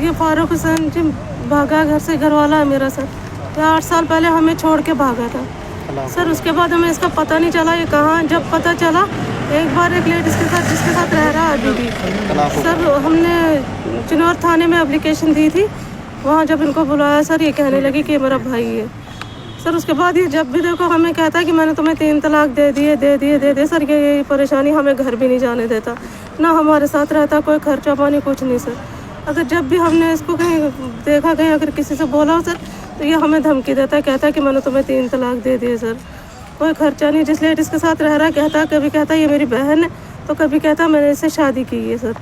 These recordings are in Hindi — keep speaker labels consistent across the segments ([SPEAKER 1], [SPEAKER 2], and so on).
[SPEAKER 1] ये फारूक हुसैन जी भागा घर से, घर वाला है मेरा सर। ये 8 साल पहले हमें छोड़ के भागा था सर। उसके बाद हमें इसका पता नहीं चला ये कहाँ। जब पता चला एक बार एक लेडीज़ के साथ जिसके साथ रह रहा है अभी भी सर, हमने चिनौर थाने में एप्लीकेशन दी थी। वहाँ जब इनको बुलाया सर, ये कहने लगी कि ये मेरा भाई है सर। उसके बाद ये जब भी देखो हमें कहता है कि मैंने तुम्हें 3 तलाक दे दिए सर। ये परेशानी हमें घर भी नहीं जाने देता, ना हमारे साथ रहता, कोई खर्चा पानी कुछ नहीं सर। अगर जब भी हमने इसको कहीं देखा, कहीं अगर किसी से बोला हो सर, तो ये हमें धमकी देता है, कहता है कि मैंने तुम्हें 3 तलाक दे दिए सर। कोई खर्चा नहीं। जिस लेडीज़ के साथ रह रहा है कहता है, कभी कहता है ये मेरी बहन है, तो कभी कहता है मैंने इससे शादी की है सर।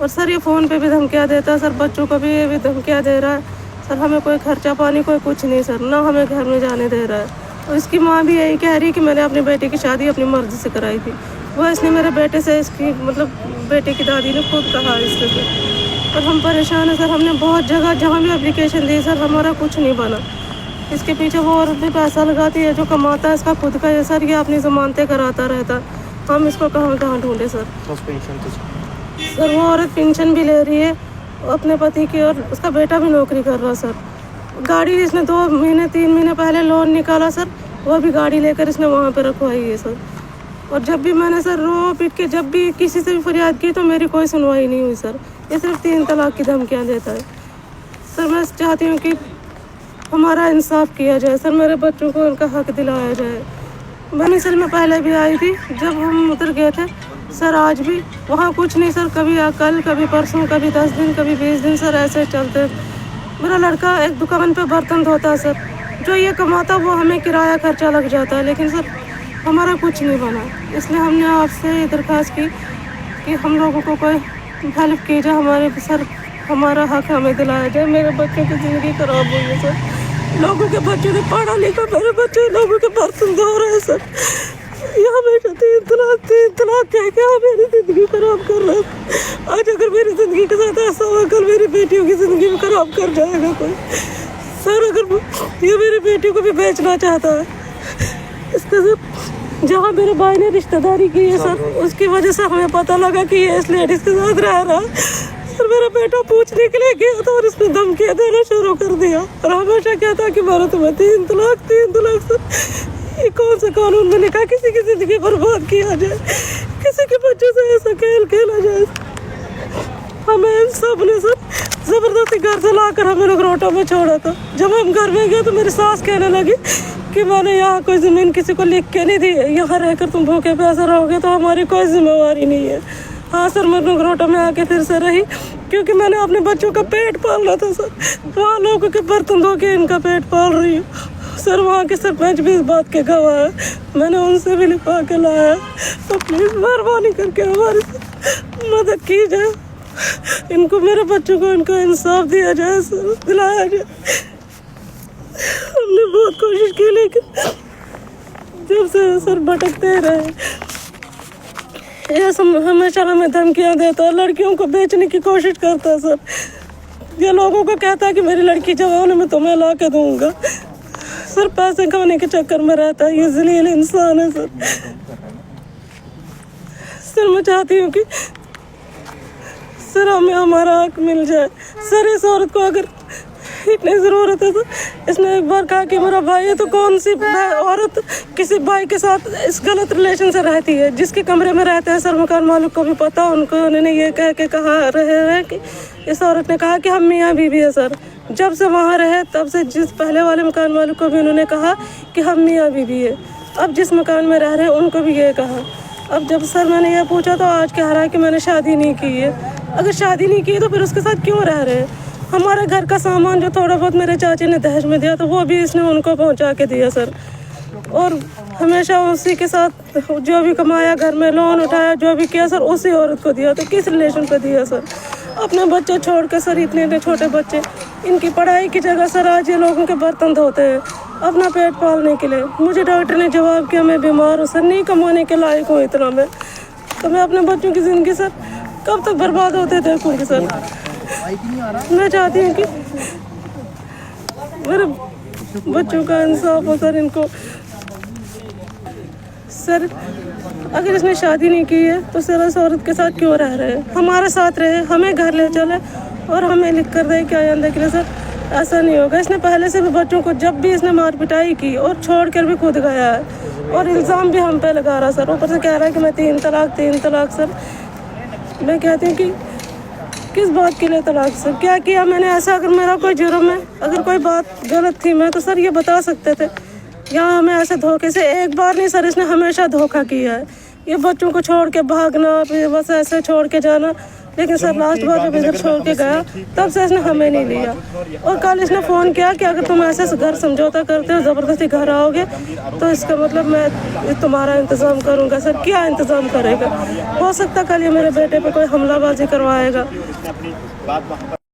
[SPEAKER 1] और सर ये फ़ोन पे भी धमकियाँ देता है सर, बच्चों को भी ये भी धमकियाँ दे रहा है सर। हमें कोई खर्चा पानी कोई कुछ नहीं सर, ना हमें घर में जाने दे रहा है। और इसकी माँ भी यही कह रही है कि मैंने अपनी बेटी की शादी अपनी मर्ज़ी से कराई थी। वो इसने मेरे बेटे से, इसकी मतलब बेटे की दादी ने खुद कहा इसके से। और हम परेशान हैं सर। हमने बहुत जगह जहाँ भी एप्लीकेशन दी सर, हमारा कुछ नहीं बना। इसके पीछे वो औरत भी पैसा लगाती है, जो कमाता है इसका खुद का है सर। ये अपनी ज़मानतें कराता रहता, हम इसको कहाँ कहाँ ढूंढे सर। सर वो औरत पेंशन भी ले रही है अपने पति की, और उसका बेटा भी नौकरी कर रहा सर। गाड़ी इसने 2 महीने 3 महीने पहले लोन निकाला सर, वो भी गाड़ी लेकर इसने वहाँ पे रखवाई है सर। और जब भी मैंने सर रो पीट के जब भी किसी से भी फरियाद की, तो मेरी कोई सुनवाई नहीं हुई सर। ये सिर्फ 3 तलाक की धमकियाँ देता है सर। मैं चाहती हूँ कि हमारा इंसाफ किया जाए सर, मेरे बच्चों को उनका हक दिलाया जाए। मैंने सर में पहले भी आई थी जब हम उधर गए थे सर, आज भी वहाँ कुछ नहीं सर। कभी कल, कभी परसों, कभी 10 दिन, कभी 20 दिन सर, ऐसे चलते। मेरा लड़का एक दुकान पे बर्तन धोता है सर, जो ये कमाता वो हमें किराया खर्चा लग जाता है, लेकिन सर हमारा कुछ नहीं बना। इसलिए हमने आपसे दरख्वास्त की कि हम लोगों को कोई हेल्प की जाए, हमारे सर हमारा हक हमें दिलाया जाए। मेरे बच्चों की ज़िंदगी ख़राब हुई है सर। लोगों के बच्चों ने पढ़ा लिखा, मेरे बच्चे लोगों के बर्तन धो रहे हैं सर। ये हमेशा 3 तलाक कह के मेरी ज़िंदगी ख़राब कर रहा है। आज अगर मेरी ज़िंदगी के साथ ऐसा हुआ, कल मेरी बेटियों की ज़िंदगी भी ख़राब कर जाएगा कोई सर। अगर ये मेरी बेटी को भी बेचना चाहता है, इसका सर जहाँ मेरे भाई ने रिश्तेदारी की है सर, उसकी वजह से हमें पता लगा कि ये इस लेडीज़ के साथ रह रहा है सर। मेरा बेटा पूछने के लिए गया था और इसने धमकियाँ देना शुरू कर दिया, और हमेशा कहता कि मैंने तुम्हें 3 तलाक सर। ये कौन सा कानून में लिखा किसी की ज़िंदगी बर्बाद किया जाए, किसी के बच्चों से ऐसा खेल खेला जाए। हमें इन सब ने सर ज़बरदस्ती घर से लाकर हमें नगरोटा में छोड़ा था। जब हम घर में गए तो मेरी सास कहने लगी कि मैंने यहाँ कोई ज़मीन किसी को लिख के नहीं दी है, यहाँ रहकर तुम भूखे प्यासे रहोगे तो हमारी कोई जिम्मेवारी नहीं है। हाँ सर, मैं नगरोटा में आके फिर से रही, क्योंकि मैंने अपने बच्चों का पेट पालना था सर। वहाँ लोगों के बर्तन धो के इनका पेट पाल रही हूँ सर। वहाँ के सरपंच भी इस बात के गवाह है, मैंने उनसे भी लिखवा के लाया। तो प्लीज़ मेहरबानी करके हमारी मदद की जाए, इनको, मेरे बच्चों को इनका इंसाफ दिया जाए सर, दिलाया जाए। हमने बहुत कोशिश की, लेकिन जब से सर भटकते रहे। ये सब हमेशा हमें धमकियाँ देता है, लड़कियों को बेचने की कोशिश करता है सर। ये लोगों को कहता है कि मेरी लड़की जवान है, मैं तुम्हें ला के दूँगा सर। पैसे खाने के चक्कर में रहता है, ये ज़लील इंसान है सर। सर मैं चाहती हूँ कि सर हमें हमारा हक मिल जाए सर। इस औरत को अगर इतनी ज़रूरत है तो इसने एक बार कहा कि मेरा भाई है, तो कौन सी औरत किसी भाई के साथ इस गलत रिलेशन से रहती है? जिसके कमरे में रहते हैं सर, मकान मालिक को भी पता, उनको उन्होंने ये कह के कहा रहे हैं कि इस औरत ने कहा कि हम मियाँ बीवी है सर। जब से वहाँ रहे तब से जिस पहले वाले मकान मालिक को भी उन्होंने कहा कि हम मियाँ बीवी है। अब जिस मकान में रह रहे हैं उनको भी ये कहा। अब जब सर मैंने ये पूछा तो आज कह रहा है कि मैंने शादी नहीं की है। अगर शादी नहीं की है तो फिर उसके साथ क्यों रह रहे हैं? हमारे घर का सामान जो थोड़ा बहुत मेरे चाचे ने दहेज में दिया, तो वो भी इसने उनको पहुंचा के दिया सर। और हमेशा उसी के साथ जो भी कमाया, घर में लोन उठाया, जो भी किया सर, उसी औरत को दिया। तो किस रिलेशन पे दिया सर? अपने बच्चे छोड़ कर सर, इतने छोटे बच्चे, इनकी पढ़ाई की जगह सर आज ये लोगों के बर्तन धोते हैं अपना पेट पालने के लिए। मुझे डॉक्टर ने जवाब किया मैं बीमार हूँ सर, नहीं कमाने के लायक हूँ इतना मैं। तो मैं अपने बच्चों की ज़िंदगी सर कब तक बर्बाद होते देखूँगी सर। मैं चाहती हूँ कि मेरे बच्चों का इंसाफ हो सर। इनको सर अगर इसने शादी नहीं की है तो सर इस औरत के साथ क्यों रह रहे हैं? हमारे साथ रहे, हमें घर ले चले, और हमें लिख कर दे क्या अंदर के लिए सर ऐसा नहीं होगा। इसने पहले से भी बच्चों को जब भी इसने मार पिटाई की और छोड़ कर भी खुद गया है और इल्ज़ाम भी हम पे लगा रहा सर। ऊपर से कह रहा है कि मैं 3 तलाक। सर मैं कहती हूँ कि किस बात के लिए तलाक सर? क्या किया मैंने ऐसा? अगर मेरा कोई जुर्म है, अगर कोई बात गलत थी मैं तो सर ये बता सकते थे। यहाँ हमें ऐसे धोखे से एक बार नहीं सर, इसने हमेशा धोखा किया है। ये बच्चों को छोड़ के भागना, फिर बस ऐसे छोड़ के जाना। लेकिन सर लास्ट बार जब इधर छोड़ के गया तब से इसने हमें नहीं लिया। और कल इसने फ़ोन किया कि अगर तुम ऐसे घर समझौता करते हो, ज़बरदस्ती घर आओगे तो इसका मतलब मैं तुम्हारा इंतज़ाम करूँगा। सर क्या इंतज़ाम करेगा? हो सकता कल ये मेरे बेटे पे कोई हमलाबाजी करवाएगा।